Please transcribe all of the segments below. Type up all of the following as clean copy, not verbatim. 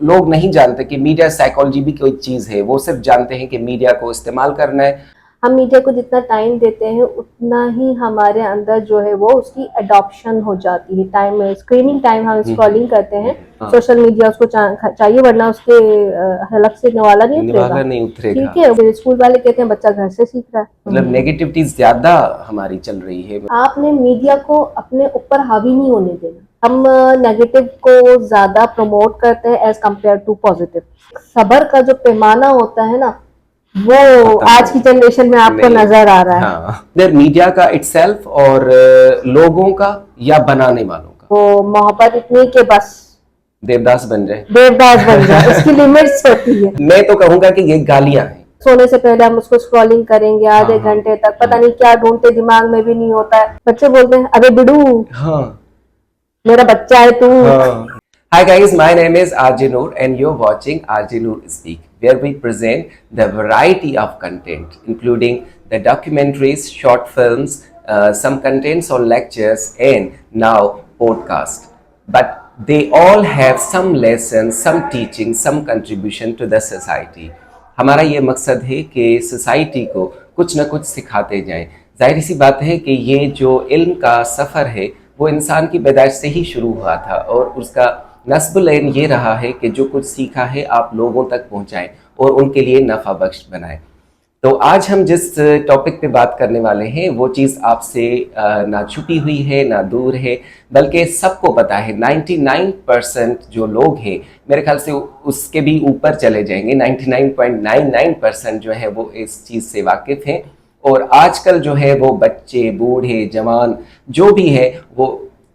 लोग नहीं जानते कि मीडिया साइकोलॉजी भी कोई चीज है, वो सिर्फ जानते हैं कि मीडिया को इस्तेमाल करना है। हम मीडिया को जितना टाइम देते हैं उतना ही हमारे अंदर जो है वो उसकी अडॉप्शन हो जाती है। टाइम स्क्रीनिंग टाइम हम स्क्रॉलिंग करते हैं, हाँ। सोशल मीडिया उसको चाहिए, वरना उसके हलक से निवाला नहीं उतरेगा। निवाला नहीं उतरेगा। ठीक है, फिर स्कूल वाले कहते हैं बच्चा घर से सीख रहा है। मतलब नेगेटिविटी ज्यादा हमारी चल रही है। आपने मीडिया को अपने ऊपर हावी नहीं होने देना। हम नेगेटिव को ज्यादा प्रमोट करते हैं एज कम्पेयर टू पॉजिटिव। सबर का जो पैमाना होता है ना, वो आज की जनरेशन में आपको नजर आ रहा है। हाँ, मीडिया का इटसेल्फ और लोगों का या बनाने वालों का वो मोहब्बत इतनी के बस देवदास बन जाए, देवदास बन जाए, इसकी लिमिट्स होती है। मैं तो कहूंगा कि ये गालियां हैं। सोने से पहले हम उसको स्क्रॉलिंग करेंगे आधे घंटे तक, पता नहीं क्या ढूंढते, दिमाग में भी नहीं होता है। बच्चे बोलते हैं अरे बिडू, हाँ, मेरा बच्चा है तू। हाँ. Hi guys, my name is RJ Noor and you're watching RJ Noor Speak, where we present the variety of content, including the documentaries, short films, some contents on lectures, and now podcast. But they all have some lessons, some teaching, some contribution to the society. हमारा ये मकसद है कि society को कुछ न कुछ सिखाते जाएं। जाहिर सी बात है कि ये जो इल्म का सफ़र है वो इंसान की पैदाइश से ही शुरू हुआ था और उसका नस्बुल एन ये रहा है कि जो कुछ सीखा है आप लोगों तक पहुंचाएं और उनके लिए नफ़ा बख्श बनाएं। तो आज हम जिस टॉपिक पे बात करने वाले हैं वो चीज़ आपसे ना छुपी हुई है ना दूर है, बल्कि सबको पता है। 99% जो लोग हैं, मेरे ख्याल से उसके भी ऊपर चले जाएंगे, 99.99% जो है वो इस चीज़ से वाकिफ़ हैं। और आजकल जो है वो बच्चे, बूढ़े, जवान जो भी है वो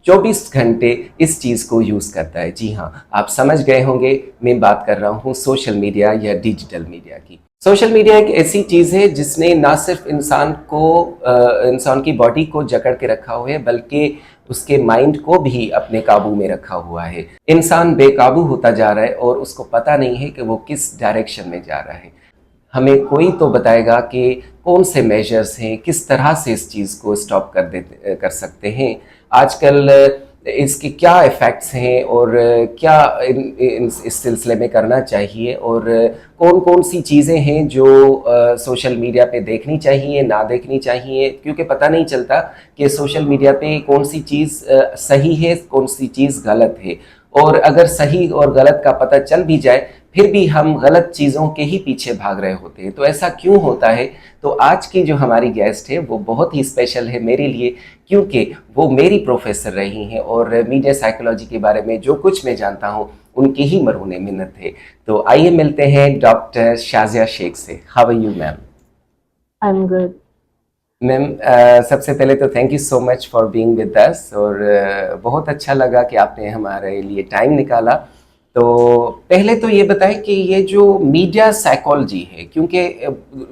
24 घंटे इस चीज़ को यूज़ करता है। जी हाँ, आप समझ गए होंगे, मैं बात कर रहा हूँ सोशल मीडिया या डिजिटल मीडिया की। सोशल मीडिया एक ऐसी चीज़ है जिसने ना सिर्फ इंसान की बॉडी को जकड़ के रखा हुआ है, बल्कि उसके माइंड को भी अपने काबू में रखा हुआ है। इंसान बेकाबू होता जा रहा है और उसको पता नहीं है कि वो किस डायरेक्शन में जा रहा है। हमें कोई तो बताएगा कि कौन से मेजर्स हैं, किस तरह से इस चीज़ को स्टॉप कर सकते हैं। आजकल इसके क्या इफ़ेक्ट्स हैं और क्या इस सिलसिले में करना चाहिए, और कौन कौन सी चीज़ें हैं जो सोशल मीडिया पे देखनी चाहिए, ना देखनी चाहिए, क्योंकि पता नहीं चलता कि सोशल मीडिया पे कौन सी चीज़ सही है, कौन सी चीज़ गलत है। और अगर सही और गलत का पता चल भी जाए फिर भी हम गलत चीज़ों के ही पीछे भाग रहे होते हैं। तो ऐसा क्यों होता है? तो आज की जो हमारी गेस्ट है वो बहुत ही स्पेशल है मेरे लिए, क्योंकि वो मेरी प्रोफेसर रही हैं और मीडिया साइकोलॉजी के बारे में जो कुछ मैं जानता हूँ उनके ही मरहूने मिन्नत थे। तो आइए मिलते हैं डॉक्टर शाजिया शेख से। How are you ma'am? I am good ma'am, सबसे पहले तो thank you so much for being with us, और बहुत अच्छा लगा कि आपने हमारे लिए टाइम निकाला। तो पहले तो ये बताएं कि ये जो मीडिया साइकोलॉजी है, क्योंकि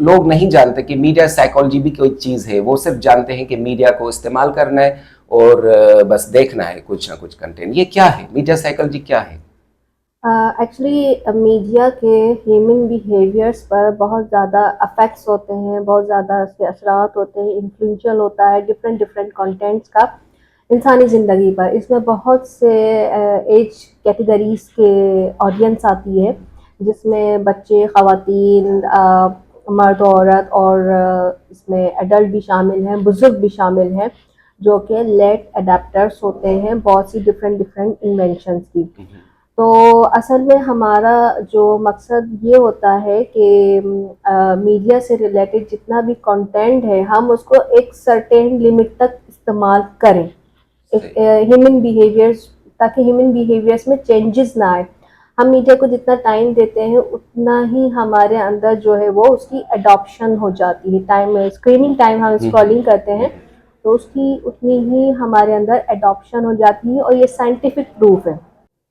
लोग नहीं जानते कि मीडिया साइकोलॉजी भी कोई चीज़ है, वो सिर्फ जानते हैं कि मीडिया को इस्तेमाल करना है और बस देखना है कुछ ना कुछ कंटेंट। ये क्या है, मीडिया साइकोलॉजी क्या है? एक्चुअली मीडिया के ह्यूमन बिहेवियर्स पर बहुत ज़्यादा अफेक्ट्स होते हैं, बहुत ज़्यादा इसके असरात होते हैं, इन्फ्लुएंशियल होता है डिफरेंट डिफरेंट कंटेंट्स का इंसानी ज़िंदगी पर। इसमें बहुत से एज कैटेगरीज़ के ऑडियंस आती है, जिसमें बच्चे, ख़वातीन, मर्द, औरत, और इसमें एडल्ट भी शामिल हैं, बुज़ुर्ग भी शामिल हैं, जो कि लेट अडेप्टर्स होते हैं बहुत सी डिफरेंट डिफरेंट इन्वेंशंस की। तो असल में हमारा जो मकसद ये होता है कि मीडिया से रिलेटेड जितना भी कंटेंट है हम उसको एक सर्टेन लिमिट तक इस्तेमाल करें, एक ह्यूमन बिहेवियर्स, ताकि ह्यूमन बिहेवियर्स में चेंजेस ना आए। हम मीडिया को जितना टाइम देते हैं उतना ही हमारे अंदर जो है वो उसकी अडॉप्शन हो जाती है। टाइम स्क्रीनिंग टाइम हम स्क्रॉलिंग करते हैं तो उसकी उतनी ही हमारे अंदर अडॉप्शन हो जाती है, और ये साइंटिफिक प्रूफ है।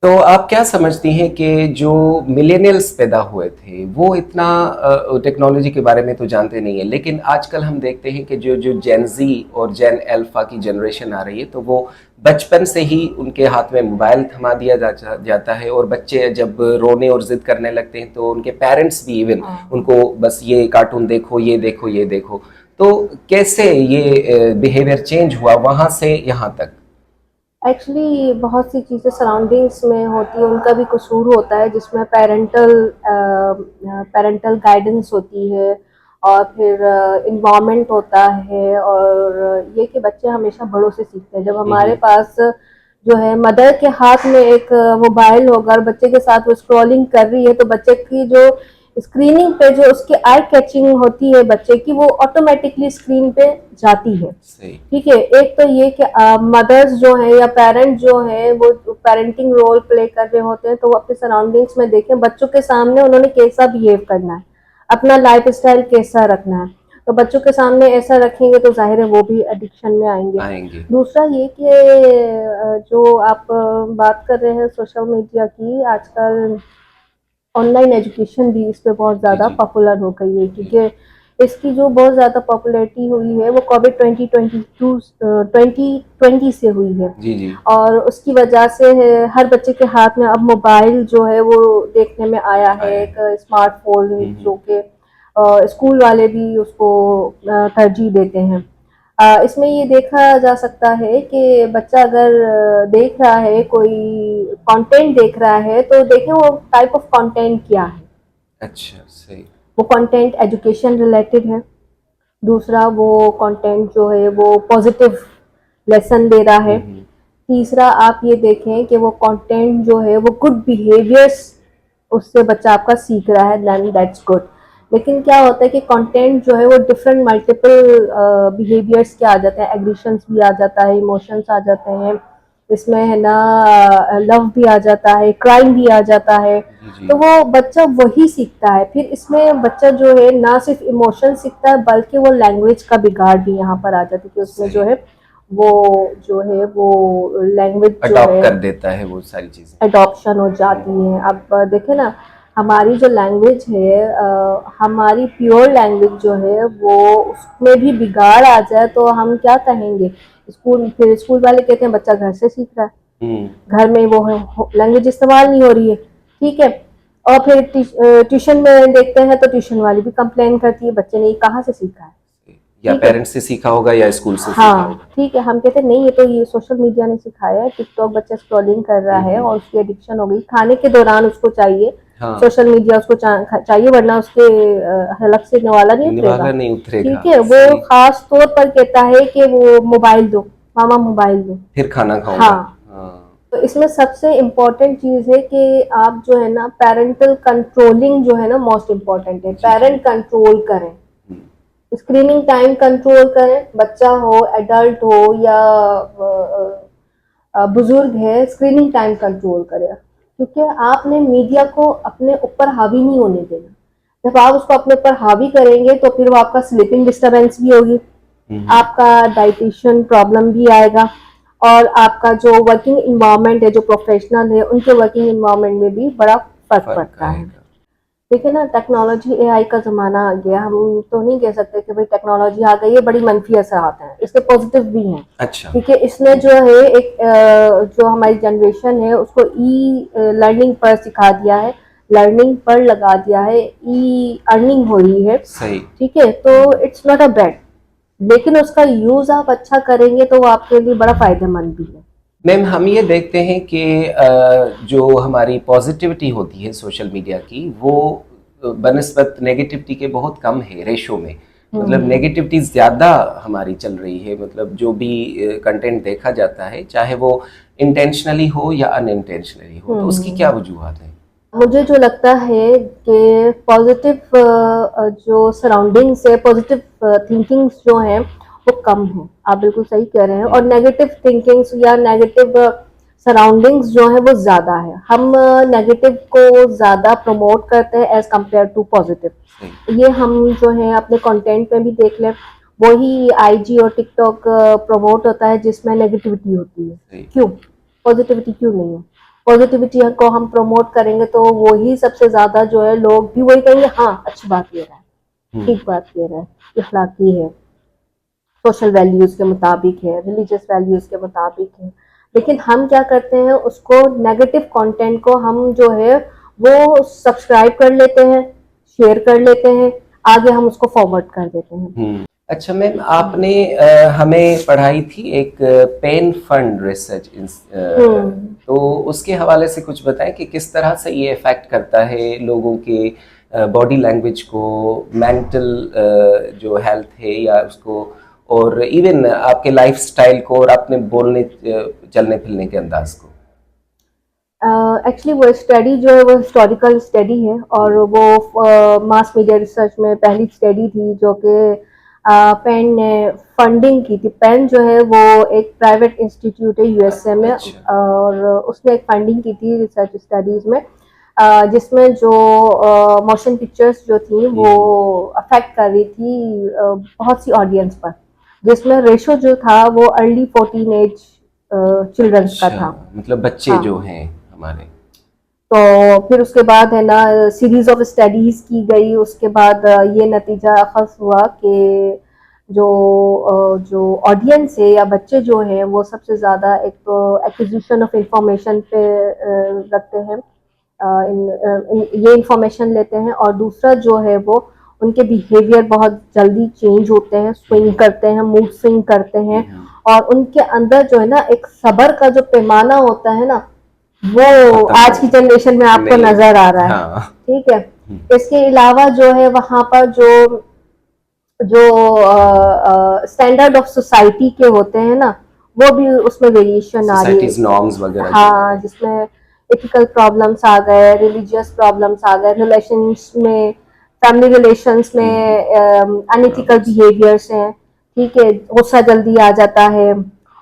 तो आप क्या समझती हैं कि जो मिलेनियल्स पैदा हुए थे वो इतना टेक्नोलॉजी के बारे में तो जानते नहीं है, लेकिन आजकल हम देखते हैं कि जो जो जेन जी और जेन अल्फा की जनरेशन आ रही है, तो वो बचपन से ही उनके हाथ में मोबाइल थमा दिया जाता है, और बच्चे जब रोने और जिद करने लगते हैं तो उनके पेरेंट्स भी इवन उनको बस ये कार्टून देखो, ये देखो, ये देखो। तो कैसे ये बिहेवियर चेंज हुआ वहाँ से यहाँ तक? एक्चुअली बहुत सी चीज़ें सराउंडिंग्स में होती है, उनका भी कसूर होता है, जिसमें पेरेंटल गाइडेंस होती है और फिर इन्वायरमेंट होता है, और ये कि बच्चे हमेशा बड़ों से सीखते हैं। जब हमारे पास जो है मदर के हाथ में एक मोबाइल होगा और बच्चे के साथ वो स्क्रॉलिंग कर रही है, तो बच्चे की जो स्क्रीनिंग पे जो उसकी आई कैचिंग होती है बच्चे की, वो ऑटोमेटिकली स्क्रीन पे जाती है। सही। ठीक है, एक तो ये कि मदर्स जो है या पेरेंट जो है वो पेरेंटिंग रोल प्ले कर रहे होते हैं, तो वो अपने सराउंडिंग्स में देखें बच्चों के सामने उन्होंने कैसा बिहेव करना है, अपना लाइफ स्टाइल कैसा रखना है। तो बच्चों के सामने ऐसा रखेंगे तो जाहिर है वो भी एडिक्शन में आएंगे। आएंगे। दूसरा ये कि जो आप बात कर रहे हैं सोशल मीडिया की, आजकल ऑनलाइन एजुकेशन भी इस पे बहुत जी ज़्यादा जी पॉपुलर हो गई है, जी क्योंकि इसकी जो बहुत ज़्यादा पॉपुलैरिटी हुई है वो कोविड 2020 से हुई है। जी जी। और उसकी वजह से हर बच्चे के हाथ में अब मोबाइल जो है वो देखने में आया है, आया एक है। स्मार्टफोन, हम्म। जो कि स्कूल वाले भी उसको तरजीह देते हैं। इसमें ये देखा जा सकता है कि बच्चा अगर देख रहा है, कोई कंटेंट देख रहा है, तो देखें वो टाइप ऑफ कंटेंट क्या है। अच्छा, सही। वो कंटेंट एजुकेशन रिलेटेड है, दूसरा वो कंटेंट जो है वो पॉजिटिव लेसन दे रहा है, हम्म। तीसरा आप ये देखें कि वो कंटेंट जो है वो गुड बिहेवियर्स उससे बच्चा आपका सीख रहा है, देन दैट्स गुड। लेकिन क्या होता है कि कंटेंट जो है वो डिफरेंट मल्टीपल बिहेवियर्स के आ जाते हैं, एग्रेशंस भी आ जाता है, इमोशंस आ जाते हैं, इसमें है ना लव भी आ जाता है, क्राइम भी आ जाता है। जी जी। तो वो बच्चा वही सीखता है, फिर इसमें बच्चा जो है ना सिर्फ इमोशन सीखता है बल्कि वो लैंग्वेज का बिगाड़ भी यहाँ पर आ जाता है, कि उसमें जो सही। है वो लैंग्वेज जो अडॉप्ट है कर देता है वो सारी चीजें। एडॉप्शन हो जाती है। अब देखें ना, हमारी जो लैंग्वेज है, हमारी प्योर लैंग्वेज जो है वो उसमें भी बिगाड़ आ जाए तो हम क्या कहेंगे। फिर स्कूल वाले कहते हैं बच्चा घर से सीख रहा है, हम्म। घर में वो लैंग्वेज इस्तेमाल नहीं हो रही है। ठीक है, और फिर ट्यूशन में देखते हैं तो ट्यूशन वाली भी कंप्लेन करती है बच्चे ने ये कहाँ से सीखा है। या ठीक है, पेरेंट्स से सीखा होगा या स्कूल से सीखा हाँ होगा। ठीक है, हम कहते हैं नहीं ये तो ये सोशल मीडिया ने सिखाया है, टिकटॉक बच्चा स्क्रॉलिंग कर रहा है और उसकी एडिक्शन हो गई, खाने के दौरान उसको चाहिए हाँ। सोशल मीडिया, उसको चाहिए, वरना उसके हलक से निवाला नहीं उतरेगा। निवाला नहीं उतरेगा। ठीक है, वो सही। खास तौर पर कहता है कि वो मोबाइल दो, मामा मोबाइल दो। फिर खाना खाऊंगा। हाँ, हाँ। तो इसमें सबसे इम्पोर्टेंट चीज है कि आप जो है ना पेरेंटल कंट्रोलिंग जो है ना मोस्ट इम्पोर्टेंट है, जी जी। पेरेंट कंट्रोल करें, हम्म। स्क्रीनिंग टाइम कंट्रोल करें, बच्चा हो, एडल्ट हो या बुजुर्ग है, स्क्रीनिंग टाइम कंट्रोल करें, क्योंकि आपने मीडिया को अपने ऊपर हावी नहीं होने देना। जब आप उसको अपने ऊपर हावी करेंगे तो फिर वो आपका स्लीपिंग डिस्टर्बेंस भी होगी, आपका डाइजेशन प्रॉब्लम भी आएगा, और आपका जो वर्किंग इन्वायरमेंट है, जो प्रोफेशनल है उनके वर्किंग इन्वायरमेंट में भी बड़ा फर्क फर्क पड़ता है। आएगा। देखिए ना, टेक्नोलॉजी एआई का ज़माना आ गया, हम तो नहीं कह सकते कि भाई टेक्नोलॉजी आ गई है, बड़ी मनफी असरात हैं, इसके पॉजिटिव भी हैं। अच्छा। क्योंकि इसने जो है एक जो हमारी जनरेशन है उसको ई लर्निंग पर सिखा दिया है, लर्निंग पर लगा दिया है, ई अर्निंग हो रही है। सही। ठीक है, तो इट्स नॉट अ बैड, लेकिन उसका यूज़ आप अच्छा करेंगे तो वो आपके लिए बड़ा फायदेमंद भी है। मैम, हम ये देखते हैं कि जो हमारी पॉजिटिविटी होती है सोशल मीडिया की, वो बनस्बत नेगेटिविटी के बहुत कम है रेशो में। मतलब नेगेटिविटी ज़्यादा हमारी चल रही है, मतलब जो भी कंटेंट देखा जाता है, चाहे वो इंटेंशनली हो या अनइंटेंशनली हो, तो उसकी क्या वजूहत है? मुझे जो लगता है कि पॉजिटिव जो सराउंडिंग्स है, पॉजिटिव थिंकिंग्स जो हैं वो कम है, आप बिल्कुल सही कह रहे हैं, और नेगेटिव थिंकिंग्स या नेगेटिव सराउंडिंग्स जो है वो ज़्यादा है। हम नेगेटिव को ज़्यादा प्रमोट करते हैं एज कम्पेयर टू पॉजिटिव। ये हम जो है अपने कंटेंट में भी देख लें, वही आईजी और टिकटॉक प्रमोट होता है जिसमें नेगेटिविटी होती है, क्यों? पॉजिटिविटी क्यों नहीं है? पॉजिटिविटी को हम प्रमोट करेंगे तो वही सबसे ज्यादा जो है लोग भी वही कहेंगे, हाँ अच्छी बात कह रहा है, ठीक बात कह रहा है, इखलाकी है, सोशल वैल्यूज के मुताबिक है, रिलीजियस वैल्यूज के मुताबिक है। लेकिन हम क्या करते हैं, उसको नेगेटिव कंटेंट को हम जो है वो सब्सक्राइब कर लेते हैं, शेयर कर लेते हैं, आगे हम उसको फॉरवर्ड कर देते हैं। अच्छा मैम, आपने हमें पढ़ाई थी एक पेन फंड रिसर्च, तो उसके हवाले से कुछ बताएं कि किस तरह से ये इफेक्ट करता है लोगों के बॉडी लैंग्वेज को, मेंटल जो हेल्थ है या उसको, और इवन आपके लाइफस्टाइल को और अपने बोलने चलने फिरने के अंदाज को। एक्चुअली वो स्टडी जो है वो हिस्टोरिकल स्टडी है और वो मास मीडिया रिसर्च में पहली स्टडी थी जो कि पेन ने फंडिंग की थी। पेन जो है वो एक प्राइवेट इंस्टीट्यूट है यूएसए में, अच्छा। और उसने एक फंडिंग की थी रिसर्च स्टडीज में, जिसमें जो मोशन पिक्चर्स जो थी वो अफेक्ट कर रही थी बहुत सी ऑडियंस पर, जिसमें रेशो जो था वो अर्ली 14 एज चिल्ड्रंस का अच्छा, था। मतलब बच्चे हाँ, जो हैं हमारे। तो फिर उसके बाद है ना सीरीज ऑफ स्टडीज की गई। उसके बाद ये नतीजा अखज़ हुआ कि जो ऑडियंस है या बच्चे जो हैं वो सबसे ज़्यादा एक तो एक्विजिशन ऑफ इंफॉर्मेशन पे रखते हैं, ये इंफॉर्मेशन लेते हैं, और दूसरा जो है वो उनके बिहेवियर बहुत जल्दी चेंज होते हैं, स्विंग करते हैं, मूड स्विंग करते हैं, और उनके अंदर जो है ना एक सब्र का जो पैमाना होता है ना, वो खत्म आज हो की जनरेशन में आपको नहीं। नजर आ रहा है। हाँ। ठीक है। इसके अलावा जो है वहां पर जो जो स्टैंडर्ड ऑफ सोसाइटी के होते हैं ना, वो भी उसमें वेरिएशन आ रही सोसाइटीज है। नॉर्म्स वगैरह जो हाँ, हैं। जिसमें एथिकल प्रॉब्लम्स आ गए, रिलीजियस प्रॉब्लम्स आ गए, रिलेशंस में, फैमिली रिलेशंस में अनएथिकल प्रॉब्लम्स। बिहेवियर्स हैं। ठीक है, गुस्सा जल्दी आ जाता है,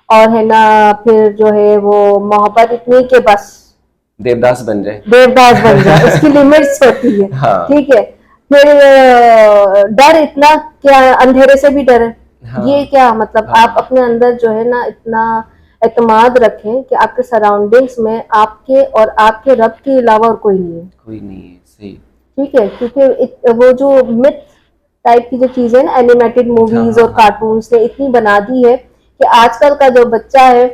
और है ना फिर जो है वो मोहब्बत इतनी के बस देवदास बन जाए। देवदास बन जाए, उसकी लिमिट्स होती है। हाँ। ठीक है। फिर डर इतना, क्या अंधेरे से भी डर है। ये हाँ। क्या मतलब, आप हाँ। अपने अंदर जो है ना इतना एतमाद रखें कि आपके सराउंडिंग्स में आपके और आपके रब के अलावा और कोई नहीं है। कोई नहीं है, सही। ठीक है, क्योंकि वो जो मिथ टाइप की जो चीजें ना एनिमेटेड हाँ मूवीज हाँ और हाँ। कार्टून्स ने इतनी बना दी है कि आजकल का जो बच्चा है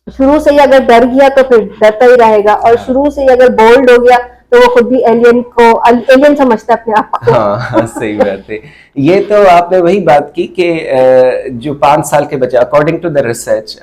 शुरू से ही अगर डर गया तो फिर डरता ही रहेगा, और हाँ शुरू से ही अगर बोल्ड हो गया तो वो खुद भी एलियन समझता है अपने आप को। हाँ हाँ, सही बात है। ये तो आपने वही बात की कि जो 5 साल के बच्चे, according to the research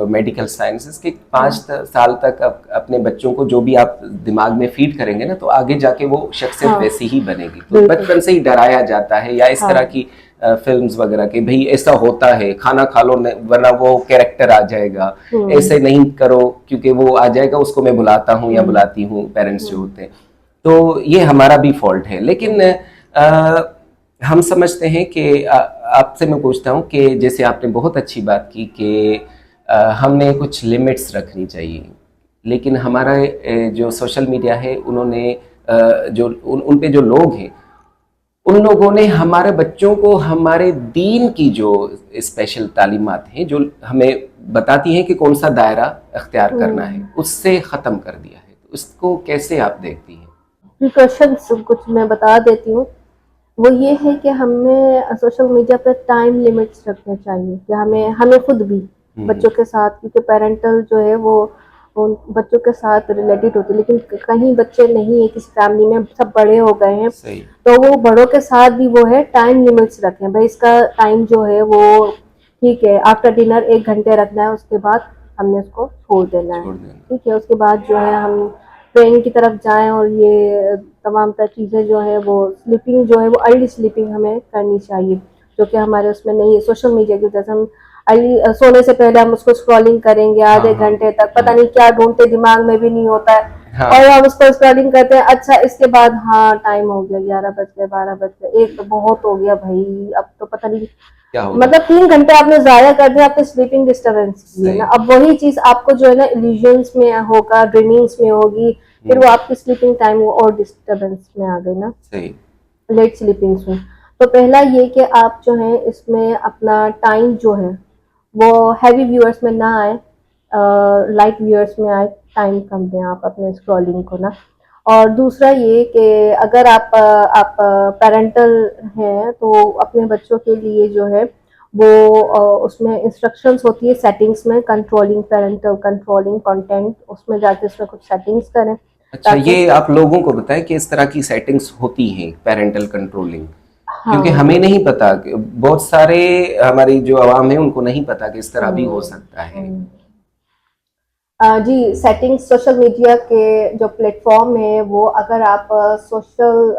medical sciences, के 5 साल तक अपने बच्चों को जो भी आप दिमाग में फीड करेंगे ना, तो आगे जाके वो शख्सियत हाँ, वैसी ही बनेगी। तो बिल्कुल। बचपन से ही डराया जाता है, या इस तरह हाँ, की फिल्म्स वगैरह के, भाई ऐसा होता है, खाना खा लो वरना वो कैरेक्टर आ जाएगा, ऐसे नहीं करो क्योंकि वो आ जाएगा, उसको मैं बुलाता हूँ या बुलाती हूँ, पेरेंट्स जो होते हैं। तो ये हमारा भी फॉल्ट है। लेकिन हम समझते हैं कि आपसे मैं पूछता हूँ कि जैसे आपने बहुत अच्छी बात की कि हमने कुछ लिमिट्स रखनी चाहिए, लेकिन हमारा जो सोशल मीडिया है, उन्होंने जो उन पे जो लोग हैं, उन लोगों ने हमारे बच्चों को हमारे दीन की जो स्पेशल तालीमात हैं, जो हमें बताती हैं कि कौन सा दायरा अख्तियार करना है, उससे ख़त्म कर दिया है। तो उसको कैसे आप देखती हैं? प्रिकॉशंस कुछ मैं बता देती हूँ। वो ये है कि हमें सोशल मीडिया पर टाइम लिमिट्स रखने चाहिए, कि हमें हमें खुद भी बच्चों के साथ, क्योंकि पेरेंटल जो है वो उन बच्चों के साथ रिलेटेड होती है, लेकिन कहीं बच्चे नहीं है, किसी फैमिली में सब बड़े हो गए हैं, सही। तो वो बड़ों के साथ भी वो है टाइम लिमिट्स रखें। भाई इसका टाइम जो है वो ठीक है, आफ्टर डिनर 1 घंटे रखना है, उसके बाद हमने उसको छोड़ देना है। छोड़ देना। ठीक है, उसके बाद जो है हम ट्रेन की तरफ जाएं, और ये तमाम तर चीज़ें जो है वो स्लीपिंग जो है वो अर्ली स्लीपिंग हमें करनी चाहिए, जो कि हमारे उसमें नहीं है। सोशल मीडिया की वजह से हम अर्ली सोने से पहले हम उसको स्क्रॉलिंग करेंगे हाँ आधे हाँ। घंटे तक, पता नहीं क्या ढूंढते, दिमाग में भी नहीं होता है, हाँ। और हम उसको स्क्रॉलिंग करते हैं। अच्छा, इसके बाद हाँ टाइम हो गया, 11 बज गए, 12 बज गए, एक तो बहुत हो गया भाई, अब तो पता नहीं, क्या होगा? मतलब 3 घंटे आपने जाया कर दिया, आपने स्लीपिंग डिस्टर्बेंस की है ना। सही। अब वही चीज आपको जो है ना इल्यूजन्स में होगा, ड्रीमिंग्स में होगी, फिर वो आपकी स्लीपिंग टाइम और डिस्टर्बेंस में आ गई ना, सही। लेट स्लीपिंग्स में। तो पहला ये कि आप जो है इसमें अपना टाइम जो है वो हैवी व्यूअर्स में ना आए, लाइट व्यूअर्स में आए, टाइम कम दें आप अपने स्क्रॉलिंग को ना। और दूसरा ये कि अगर आप पेरेंटल हैं तो अपने बच्चों के लिए जो है वो उसमें इंस्ट्रक्शंस होती है सेटिंग्स में, कंट्रोलिंग पेरेंटल कंट्रोलिंग कंटेंट, उसमें जाके उसमें कुछ सेटिंग्स करें अच्छा, ताकि। ये आप लोगों को बताएं कि इस तरह की सेटिंग्स होती हैं पेरेंटल कंट्रोलिंग। क्योंकि हमें नहीं पता, बहुत सारे हमारी जो आवाम है उनको नहीं पता कि इस तरह भी हो सकता है। जी, सेटिंग्स सोशल मीडिया के जो प्लेटफॉर्म है वो अगर आप सोशल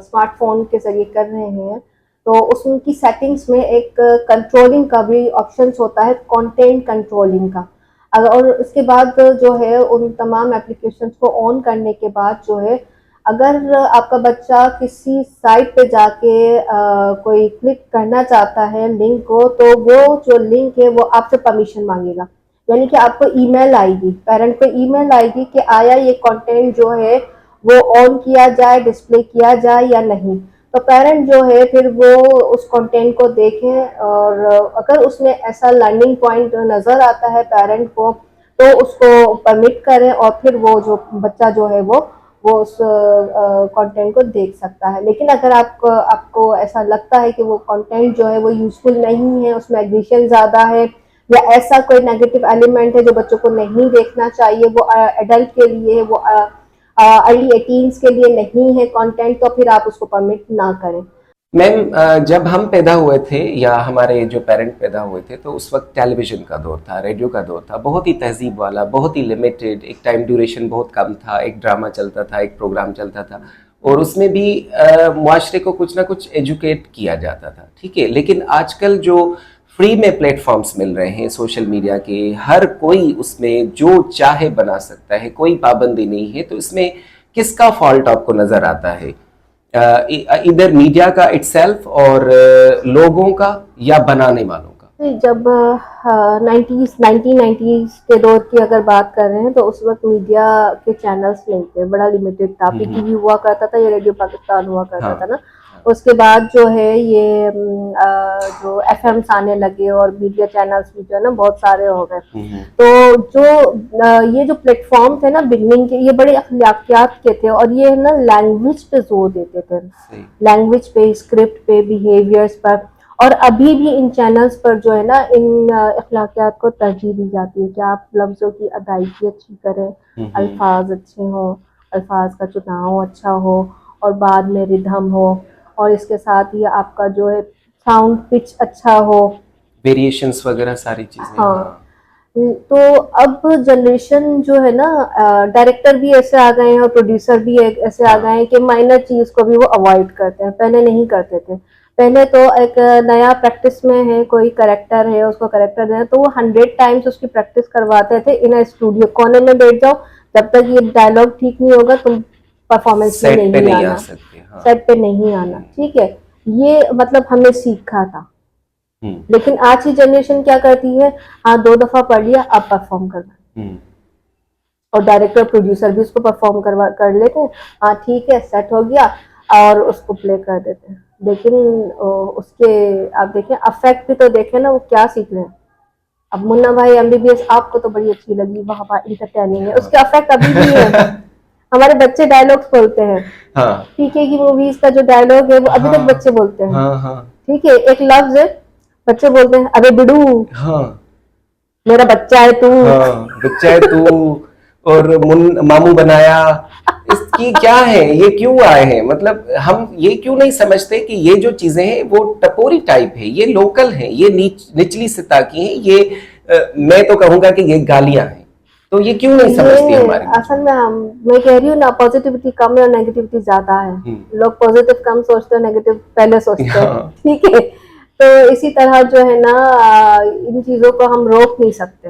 स्मार्टफोन के ज़रिए कर रहे हैं तो उसकी सेटिंग्स में एक कंट्रोलिंग का भी ऑप्शंस होता है, कंटेंट कंट्रोलिंग का। अगर और उसके बाद जो है उन तमाम एप्लीकेशंस को ऑन करने के बाद जो है अगर आपका बच्चा किसी साइट पे जाके कोई क्लिक करना चाहता है लिंक को, तो वो जो लिंक है वो आपसे परमिशन मांगेगा। यानी कि आपको ईमेल आएगी, पेरेंट को ईमेल आएगी कि आया ये कंटेंट जो है वो ऑन किया जाए, डिस्प्ले किया जाए या नहीं। तो पेरेंट जो है फिर वो उस कंटेंट को देखें और अगर उसमें ऐसा लर्निंग पॉइंट नज़र आता है पेरेंट को तो उसको परमिट करें और फिर वो जो बच्चा जो है वो उस कंटेंट को देख सकता है। लेकिन अगर आपको ऐसा लगता है कि वो कंटेंट जो है वो यूजफुल नहीं है, उसमें एग्रेशन ज़्यादा है या ऐसा कोई नेगेटिव एलिमेंट है जो बच्चों को नहीं देखना चाहिए, वो एडल्ट के लिए है, वो अर्ली 18s के लिए नहीं है कंटेंट, तो फिर आप उसको परमिट ना करें। मैम, जब हम पैदा हुए थे या हमारे जो पेरेंट पैदा हुए थे तो उस वक्त टेलीविज़न का दौर था, रेडियो का दौर था, बहुत ही तहज़ीब वाला, बहुत ही लिमिटेड, एक टाइम ड्यूरेशन बहुत कम था, एक ड्रामा चलता था, एक प्रोग्राम चलता था और उसमें भी मुआशरे को कुछ ना कुछ एजुकेट किया जाता था, ठीक है। लेकिन आजकल जो फ्री में प्लेटफॉर्म्स मिल रहे हैं सोशल मीडिया के, हर कोई उसमें जो चाहे बना सकता है, कोई पाबंदी नहीं है, तो इसमें किसका फॉल्ट आपको नज़र आता है? इधर मीडिया का इटसेल्फ और लोगों का या बनाने वालों का? जब 1990s के दौर की अगर बात कर रहे हैं तो उस वक्त मीडिया के चैनल्स नहीं थे, बड़ा लिमिटेड था। पीटीवी हुआ करता था या रेडियो पाकिस्तान हुआ करता था ना। उसके बाद जो है ये जो एफएम्स आने लगे और मीडिया चैनल्स भी जो है ना बहुत सारे हो गए। तो जो ये जो प्लेटफॉर्म थे ना बिगनिंग के, ये बड़े अखलाकियात के थे और ये ना लैंग्वेज पे जोर देते थे, लैंग्वेज पे, स्क्रिप्ट पे, बिहेवियर्स पर। और अभी भी इन चैनल्स पर जो है ना इन अखलाकियात को तरजीह दी जाती है कि आप लफ्ज़ों की अदायगी अच्छी करें, अल्फाज अच्छे हों, अल्फाज का चुनाव अच्छा हो और बाद में रिदम हो और इसके साथ ही आपका जो है साउंड पिच अच्छा हो, वेरिएशंस वगैरह सारी चीजें। हाँ। तो अब जनरेशन जो है ना, डायरेक्टर भी ऐसे आ गए हैं और प्रोड्यूसर भी ऐसे आ गए हैं कि माइनर चीज को भी वो अवॉइड करते हैं, पहले नहीं करते थे। पहले तो एक नया प्रैक्टिस में है, कोई करेक्टर है, उसको करेक्टर देना तो वो 100 टाइम्स उसकी प्रैक्टिस करवाते थे इन स्टूडियो, कोने में बैठ जाओ, जब तक ये डायलॉग ठीक नहीं होगा तुम परफॉर्मेंस में नहीं आना, सेट पे नहीं आना, ठीक है। ये मतलब हमने सीखा था। लेकिन आज की जनरेशन क्या करती है, हाँ 2 दफा पढ़ लिया अब परफॉर्म करना, और डायरेक्टर प्रोड्यूसर भी उसको परफॉर्म कर लेते हैं, हाँ ठीक है सेट हो गया और उसको प्ले कर देते हैं। लेकिन उसके आप देखें अफेक्ट भी तो देखें ना, वो क्या सीख रहे हैं। अब मुन्ना भाई एमबीबीएस आपको तो बड़ी अच्छी लगी, वाह वाह इंटरटेनिंग है, उसके अफेक्ट अभी भी है। हमारे बच्चे डायलॉग्स बोलते हैं, पीके की मूवीज का जो डायलॉग है वो अभी तक बच्चे बोलते हैं, ठीक है। एक लफ्ज है बच्चे बोलते हैं, अबे बिडू, मेरा बच्चा है तू, बच्चा है तू, और मामू बनाया। इसकी क्या है, ये क्यों आए हैं? मतलब हम ये क्यों नहीं समझते कि ये जो चीजें हैं वो टपोरी टाइप है, ये लोकल है, ये निचली सतह की है, ये मैं तो कहूंगा कि ये गालियां हैं। तो ये क्यों नहीं समझती हमारी? असल में मैं कह रही हूँ ना, पॉजिटिविटी कम है और नेगेटिविटी ज्यादा है। लोग पॉजिटिव कम सोचते हैं, नेगेटिव पहले सोचते हैं, ठीक है। तो इसी तरह जो है ना इन चीजों को हम रोक नहीं सकते,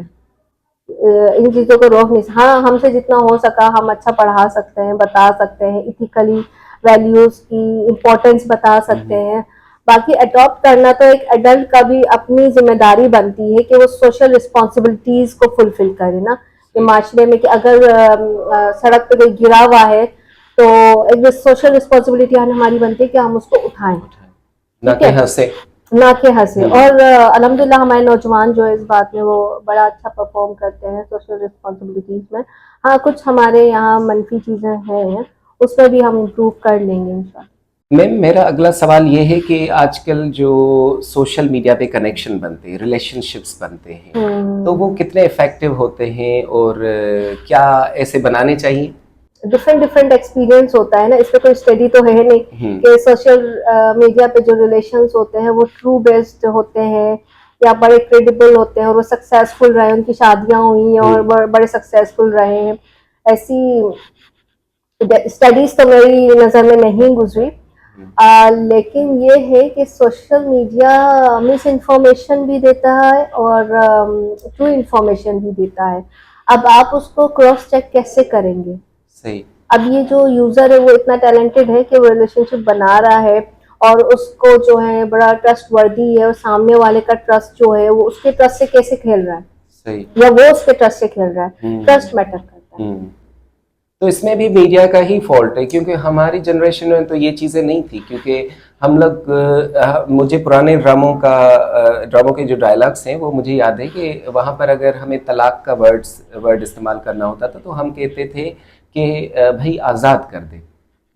इन चीजों को रोक नहीं। हाँ हमसे जितना हो सका हम अच्छा पढ़ा सकते हैं, बता सकते हैं, इथिकली वैल्यूज की इम्पोर्टेंस बता सकते हैं। बाकी अडॉप्ट करना तो एक एडल्ट का भी अपनी जिम्मेदारी बनती है कि वो सोशल रिस्पॉन्सिबिलिटीज को फुलफिल करे ना, कि माशरे में कि अगर सड़क पे कोई गिरा हुआ है तो एक सोशल रिस्पॉन्सिबिलिटी हमारी बनती है कि हम उसको उठाएं, ना कि हंसे, ना के हंसे। और अल्हम्दुलिल्लाह हमारे नौजवान जो है इस बात में वो बड़ा अच्छा परफॉर्म करते हैं सोशल रिस्पॉन्सिबिलिटीज में। हाँ कुछ हमारे यहाँ मनफी चीजें हैं, उसमें भी हम इम्प्रूव कर लेंगे इंशाल्लाह। मैम मेरा अगला सवाल ये है कि आजकल जो सोशल मीडिया पे कनेक्शन बनते हैं, रिलेशनशिप्स बनते हैं, तो वो कितने इफेक्टिव होते हैं और क्या ऐसे बनाने चाहिए? डिफरेंट डिफरेंट एक्सपीरियंस होता है ना, इसमें कोई स्टडी तो है नहीं कि सोशल मीडिया पे जो रिलेशंस होते हैं वो ट्रू बेस्ड होते हैं या बड़े क्रेडिबल होते हैं और वो सक्सेसफुल रहे, उनकी शादियां हुई हैं और बड़े सक्सेसफुल रहे हैं। ऐसी स्टडीज तो मेरी नज़र में नहीं गुजरी। लेकिन ये है कि सोशल मीडिया मिस इन्फॉर्मेशन भी देता है और ट्रू इन्फॉर्मेशन भी देता है। अब आप उसको क्रॉस चेक कैसे करेंगे? सही। अब ये जो यूजर है वो इतना टैलेंटेड है कि वो रिलेशनशिप बना रहा है और उसको जो है बड़ा ट्रस्ट वर्दी है और सामने वाले का ट्रस्ट जो है वो उसके ट्रस्ट से कैसे खेल रहा है, सही। या वो उसके ट्रस्ट से खेल रहा है। ट्रस्ट मैटर करता है। तो इसमें भी मीडिया का ही फॉल्ट है, क्योंकि हमारी जनरेशन में तो ये चीज़ें नहीं थी। क्योंकि हम लोग मुझे पुराने ड्रामों के जो डायलॉग्स हैं वो मुझे याद है कि वहाँ पर अगर हमें तलाक का वर्ड इस्तेमाल करना होता था तो हम कहते थे कि भाई आज़ाद कर दे।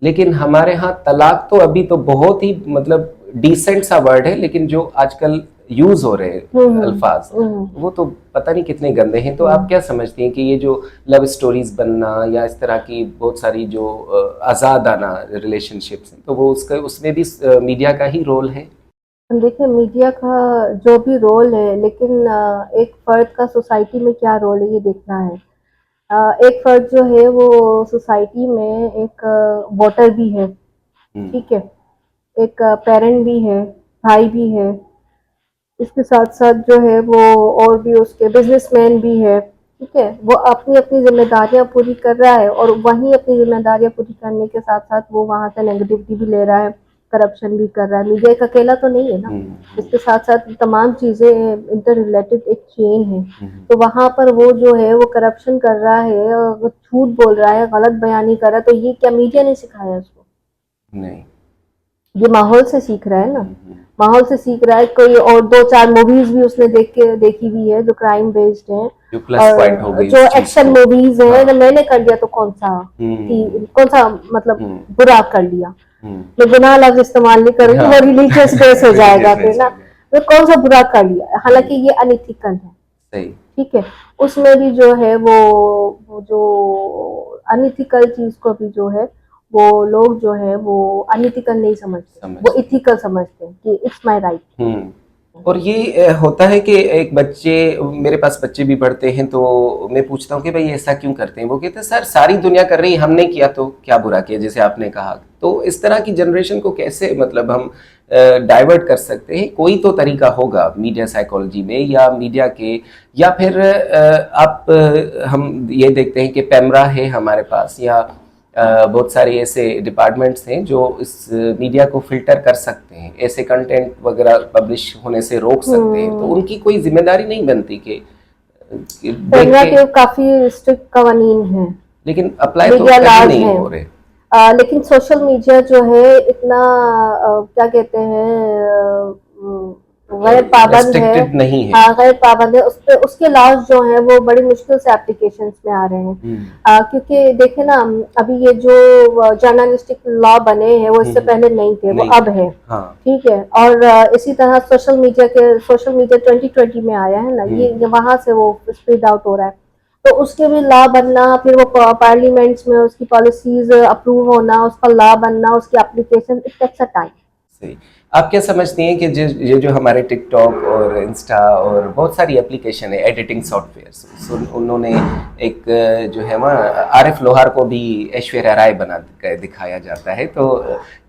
लेकिन हमारे यहाँ तलाक तो अभी तो बहुत ही मतलब डिसेंट सा वर्ड है, लेकिन जो आजकल यूज हो रहे हैं अल्फाज वो तो पता नहीं कितने गंदे हैं। तो आप क्या समझती हैं कि ये जो लव स्टोरीज बनना या इस तरह की बहुत सारी जो आज़ादाना रिलेशनशिप्स हैं, तो वो उसमें भी मीडिया का ही रोल है? देखिए, मीडिया का जो भी रोल है, लेकिन एक फर्द का सोसाइटी में क्या रोल है ये देखना है। एक फर्द जो है वो सोसाइटी में एक वोटर भी है, ठीक है, एक पेरेंट भी है, भाई भी है, इसके साथ साथ जो है वो और भी उसके बिजनेसमैन भी है, ठीक है। वो अपनी अपनी जिम्मेदारियां पूरी कर रहा है और वहीं अपनी जिम्मेदारियां पूरी करने के साथ साथ वो वहां से नेगेटिविटी भी ले रहा है, करप्शन भी कर रहा है। मीडिया एक अकेला तो नहीं है ना, इसके साथ साथ तमाम चीजें इंटर रिलेटेड एक चेन है। तो वहां पर वो जो है वो करप्शन कर रहा है, वो झूठ बोल रहा है, गलत बयानी कर रहा है, तो ये क्या मीडिया ने सिखाया उसको? नहीं, ये माहौल से सीख रहा है ना, माहौल से सीख रहा है। कोई और दो चार मूवीज भी उसने देखी हुई है जो क्राइम बेस्ड हैं, जो प्लस पॉइंट हो गई जो उस चीज एक्शन को। मूवीज हैं। हाँ। तो मैंने कर दिया तो कौन सा कौन सा मतलब बुरा कर लिया, मैं गुनाह लफ्ज इस्तेमाल नहीं करूंगी, हाँ। वो रिलीजियस बेस हो जाएगा फिर Religious ना। based, तो कौन सा बुरा कर लिया, हालांकि ये अनइथिकल है, सही। ठीक है। उसमें भी जो है वो जो अनइथिकल चीज को भी जो है वो लोग जो है वो अनइथिकल नहीं समझते, वो इथिकल समझते हैं कि इट्स माय राइट। और ये होता है कि एक बच्चे, मेरे पास बच्चे भी पढ़ते हैं, तो मैं पूछता हूँ कि भाई ऐसा क्यों करते हैं? वो कहते हैं सर सारी दुनिया कर रही है, हमने किया तो क्या बुरा किया, जैसे आपने कहा। तो इस तरह की जनरेशन को कैसे मतलब हम डाइवर्ट कर सकते हैं? कोई तो तरीका होगा मीडिया साइकोलॉजी में या मीडिया के, या फिर हम ये देखते हैं कि पैमरा है हमारे पास, या बहुत सारे ऐसे डिपार्टमेंट्स हैं जो इस मीडिया को फिल्टर कर सकते हैं, ऐसे कंटेंट वगैरह पब्लिश होने से रोक सकते हैं। तो उनकी कोई जिम्मेदारी नहीं बनती कि देख के, काफी स्ट्रिक्ट कवानीन है, लेकिन अप्लाई तो मीडिया कहीं लाज नहीं है। हो रहे। लेकिन सोशल मीडिया जो है इतना क्या कहते हैं गैर पाबंद है, रेस्ट्रिक्टेड नहीं है। हाँ गैर पाबंद है, उस पे उसके लॉज जो हैं वो बड़ी मुश्किल से एप्लीकेशंस में आ रहे हैं। क्योंकि देखे ना, अभी ये जो जर्नलिस्टिक लॉ बने हैं वो इससे पहले नहीं थे, वो अब है, ठीक है। और इसी तरह सोशल मीडिया 2020 में आया है ना, ये वहां से वो स्प्रेड आउट हो रहा है। तो उसके भी लॉ बनना, फिर वो पार्लियामेंट्स में उसकी पॉलिसीज अप्रूव होना, उसका लॉ बनना, उसकी application, it takes a time. सही। आप क्या समझती हैं कि ये जो हमारे टिकटॉक और इंस्टा और बहुत सारी एप्लीकेशन है एडिटिंग सॉफ्टवेयर्स, उन्होंने एक जो है वह आरिफ लोहार को भी ऐश्वर्या राय बना कर दिखाया जाता है। तो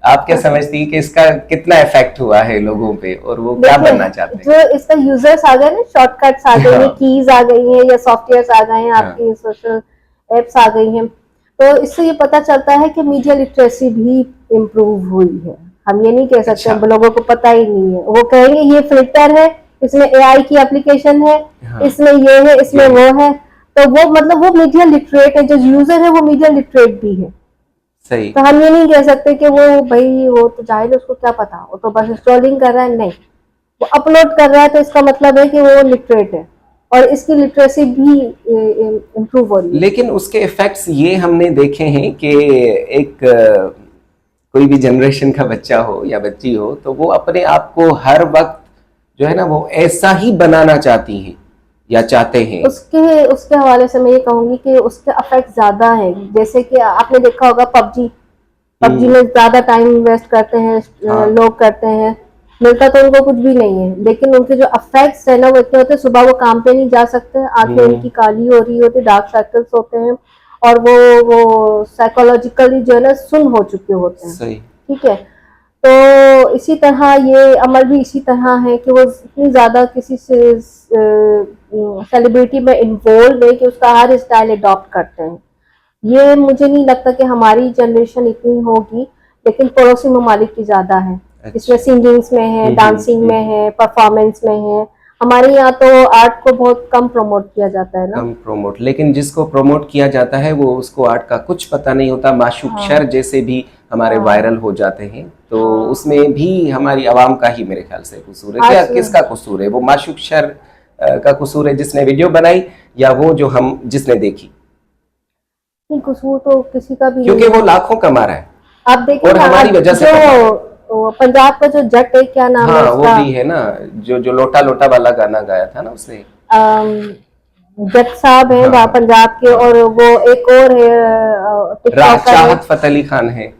आप क्या समझती हैं कि इसका कितना इफेक्ट हुआ है लोगों पे और वो क्या बनना चाहते हैं? जो इसका यूजर्स आ गए ना, शॉर्टकट्स आ गई हैं, कीज आ गई हैं, या सॉफ्टवेयर्स आ गए हैं, आपकी सोशल एप्स आ गई हैं, तो इससे ये पता चलता है कि मीडिया लिटरेसी भी इम्प्रूव हुई है। हम ये नहीं कह सकते, अच्छा। लोगों को पता ही नहीं है, वो कहेंगे ये फिल्टर है, इसमें एआई की एप्लीकेशन है, इसमें ये है, इसमें वो है, तो वो मतलब वो मीडिया लिटरेट है, जो यूजर है वो मीडिया लिटरेट भी है। सही। तो हम ये नहीं कह सकते कि वो भाई वो तो जाहिल है, उसको क्या पता, वो तो बस स्क्रॉलिंग कर रहा है, नहीं, वो अपलोड कर रहा है, तो इसका मतलब है कि वो लिटरेट है और इसकी लिटरेसी भी इम्प्रूव हो रही है। लेकिन उसके इफेक्ट्स ये हमने देखे हैं कि एक कोई भी जनरेशन का बच्चा हो या बच्ची हो, तो वो अपने आप को हर वक्त जो है ना वो ऐसा ही बनाना चाहती हैं या चाहते हैं? उसके उसके हवाले से मैं ये कहूंगी कि उसके इफेक्ट ज्यादा है। जैसे कि आपने देखा होगा पबजी, पबजी में ज्यादा टाइम इन्वेस्ट करते हैं हाँ। लोग करते हैं, मिलता तो उनको कुछ भी नहीं है, लेकिन उनके जो इफेक्ट्स है ना वो इतने होते हैं, सुबह वो काम पे नहीं जा सकते, आंखें उनकी काली हो रही होती, डार्क सर्कल्स होते हैं, और वो साइकोलॉजिकली जो है ना सुन्न हो चुके होते हैं। सही। ठीक है, तो इसी तरह ये अमल भी इसी तरह है कि वो इतनी ज्यादा किसी से सेलिब्रिटी में इन्वॉल्व है कि उसका हर स्टाइल अडॉप्ट करते हैं। ये मुझे नहीं लगता कि हमारी जनरेशन इतनी होगी, लेकिन पड़ोसी ममालिक की ज्यादा है। इसमें अच्छा। सिंगिंग्स में है, डांसिंग में है, परफॉर्मेंस में है। हमारे यहाँ तो आर्ट को बहुत कम प्रमोट किया जाता है ना। कम प्रोमोट, लेकिन जिसको प्रोमोट किया जाता है वो उसको आर्ट का कुछ पता नहीं होता। माशूक हाँ शर जैसे भी हमारे हाँ वायरल हो जाते हैं, तो हाँ। उसमें भी हमारी आवाम का ही मेरे ख्याल से कसूर है। क्या आज किसका कसूर है? वो माशूक शर का कसूर है जिसने वीडियो बनाई, या वो जो हम जिसने देखी? नहीं, कसूर तो किसी का भी नहीं क्योंकि है। वो लाखों कमा रहा है आप देखिए और ना, हमारी अब वजह से कमा रहा है। जो पंजाब का जो जट है, क्या नाम है हाँ, वो उसका, भी है ना, जो लोटा लोटा वाला गाना गाया था ना उसने। अम, जट साहब है हाँ वहाँ हाँ पंजाब के, हाँ। और वो एक और है टिकटॉकर है। चाहत फतेह अली खान है।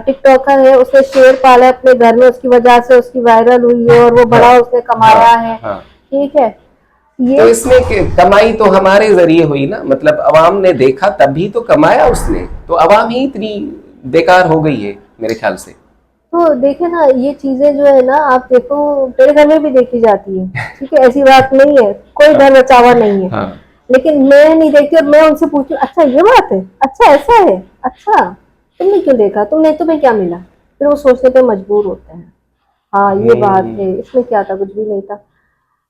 टिकटॉकर है, उसने शेर पाला है अपने घर में, उसकी वजह से उसकी वायरल हुई है और वो हाँ बड़ा उसने कमाया हाँ है। हाँ। ठीक है, तो ये इसमें कमाई तो हमारे जरिए हुई ना, मतलब अवाम ने देखा तभी तो कमाया उसने। तो अवाम ही इतनी बेकार हो गई है मेरे ख्याल से। तो देखे ना, ये चीजें जो है ना, आप देखो मेरे घर में भी देखी जाती है। ठीक है, ऐसी बात नहीं है, कोई घर बचावा नहीं है, हाँ। लेकिन मैं नहीं देखती और मैं उनसे पूछती हूँ, अच्छा ये बात है, अच्छा ऐसा है, अच्छा तुमने क्यों देखा, तुमने तुम्हें क्या मिला, फिर वो सोचने पे मजबूर होते हैं। हाँ ये बात हम्म। है, इसमें क्या था, कुछ भी नहीं था।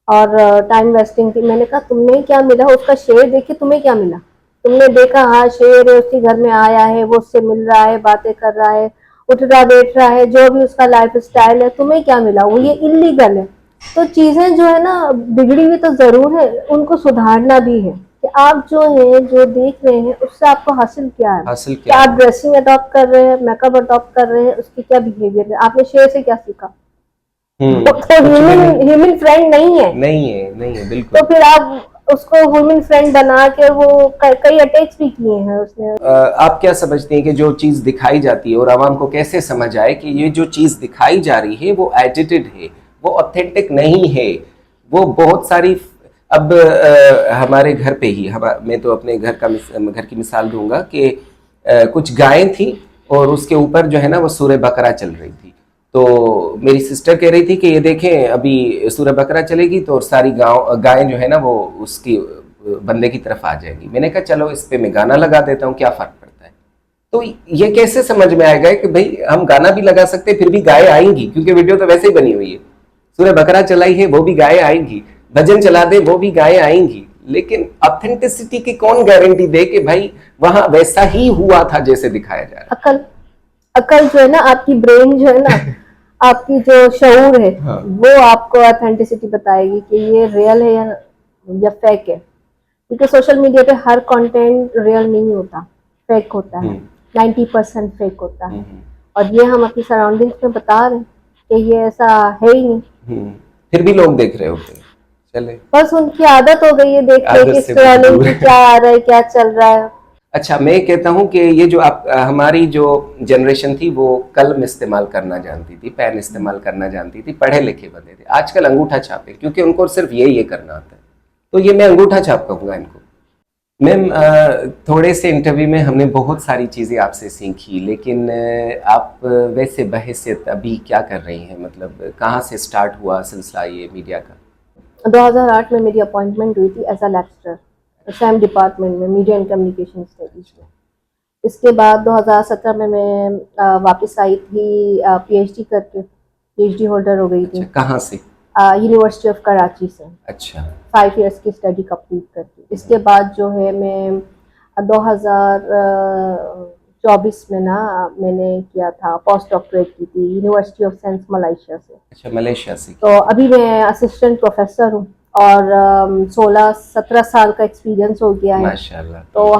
और टाइम वेस्टिंग थी। मैंने कहा तुम्हें क्या मिला, उसका शेर देखे तुम्हें क्या मिला, तुमने देखा हाँ शेर है, उसके घर में आया है, वो उससे मिल रहा है, बातें कर रहा है, उठ रहा बैठ रहा है, जो भी उसका लाइफ स्टाइल है, तुम्हें क्या मिला, वो ये इलीगल है। तो चीजें जो है ना बिगड़ी हुई तो जरूर है, उनको सुधारना भी है कि आप जो है जो देख रहे हैं उससे आपको हासिल क्या है। हासिल क्या क्या आप है? ड्रेसिंग अडॉप्ट कर रहे हैं, मेकअप अडॉप्ट कर रहे हैं, उसकी क्या बिहेवियर है, आपने शेर से क्या सीखा, वो तो कुछ भी ह्यूमन नहीं। ह्यूमन फ्रेंड नहीं है। नहीं है, नहीं है, तो बिल्कुल। फिर आप उसको ह्यूमन फ्रेंड बना के वो कई अटैक्स भी किए हैं उसने। आप क्या समझते हैं कि जो चीज़ दिखाई जाती है, और आवाम को कैसे समझ आए कि ये जो चीज़ दिखाई जा रही है वो एडिटेड है, वो ऑथेंटिक नहीं है? वो बहुत सारी, अब हमारे घर पे ही मैं तो अपने घर की मिसाल दूंगा कि कुछ गायें थी और उसके ऊपर जो है ना वो सूरह बकरा चल रही थी। तो मेरी सिस्टर कह रही थी कि ये देखें अभी सूरह बकरा चलेगी तो सारी गायें जो है ना वो उसकी बंदे की तरफ आ जाएंगी। मैंने कहा चलो इस पे मैं गाना लगा देता हूँ, क्या फर्क पड़ता है। तो ये कैसे समझ में आएगा कि भाई हम गाना भी लगा सकते हैं फिर भी गाय आएंगी, क्योंकि वीडियो तो वैसे ही बनी हुई है। सूर्य बकरा चलाई है वो भी गाय आएंगी, भजन चला दे वो भी गाय आएंगी, लेकिन ऑथेंटिसिटी की कौन गारंटी दे कि भाई वहां वैसा ही हुआ था जैसे दिखाया जा रहा अकल, अकल जो है ना, आपकी ब्रेन जो है ना, आपकी जो शऊर है, है। हाँ। वो आपको ऑथेंटिसिटी बताएगी कि ये रियल है या फेक है। क्योंकि सोशल मीडिया पे हर कंटेंट रियल नहीं होता, फेक होता है, हम्म 90% फेक होता है। हम्म और ये हम अपनी सराउंडिंग्स में बता रहे हैं कि ये ऐसा है ही नहीं। हम्म। फिर भी लोग देख रहे होते हैं। चले, बस उनकी आदत हो गई है देखने आदत की, से स्क्रॉलिंग मजबूर की, है। क्या आ रहा है, क्या चल रहा है। अच्छा, मैं कहता हूँ कि ये जो आप हमारी जो जनरेशन थी वो कलम इस्तेमाल करना जानती थी, पेन इस्तेमाल करना जानती थी, पढ़े लिखे बंदे थे। आजकल अंगूठा छापे, क्योंकि उनको सिर्फ ये करना आता है। तो ये मैं अंगूठा छाप कहूँगा इनको। मैम, थोड़े से इंटरव्यू में हमने बहुत सारी चीज़ें आपसे सीखी, लेकिन आप वैसे बहैसियत अभी क्या कर रही हैं? मतलब कहाँ से स्टार्ट हुआ सिलसिला ये मीडिया का? 2008 में मेरी अपॉइंटमेंट हुई थी as a lecturer same department में, मीडिया एंड कम्युनिकेशन स्टडीज में। इसके बाद 2017 में मैं वापस आई थी पीएचडी करके, पीएचडी होल्डर हो गई अच्छा, थी कहाँ से? यूनिवर्सिटी ऑफ कराची से, अच्छा। 5 इयर्स की स्टडी कंप्लीट करके। इसके बाद जो है मैं 2024 में ना मैंने किया था पोस्ट डॉक्टरेट की थी यूनिवर्सिटी ऑफ साइंस मलेशिया से। अच्छा, मलेशिया से की। तो अभी मैं असिस्टेंट प्रोफेसर हूँ और 16-17 साल का एक्सपीरियंस हो गया है। माशाल्लाह। तो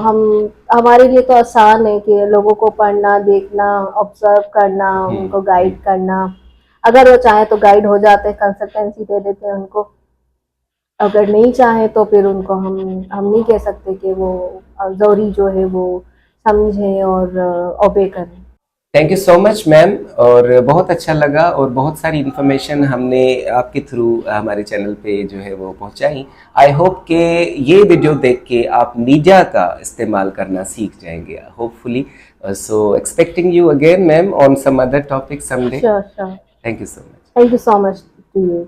हमारे लिए तो आसान है कि लोगों को पढ़ना, देखना, ऑब्जर्व करना, उनको हम्म। गाइड करना। अगर वो चाहे तो गाइड हो जाते हैं, कंसल्टेंसी दे देते हैं उनको। अगर नहीं चाहे तो फिर उनको हम नहीं कह सकते कि वो ज़रूरी जो है वो समझें और ओबे करें। Thank you so much ma'am, और बहुत अच्छा लगा, और बहुत सारी इन्फॉर्मेशन हमने आपके थ्रू हमारे चैनल पे जो है वो पहुंचाई। आई होप कि ये वीडियो देख के आप मीडिया का इस्तेमाल करना सीख जाएंगे hopefully. So expecting you again ma'am on some other topic someday. Sure sure. Thank you so much. Thank you so much to you.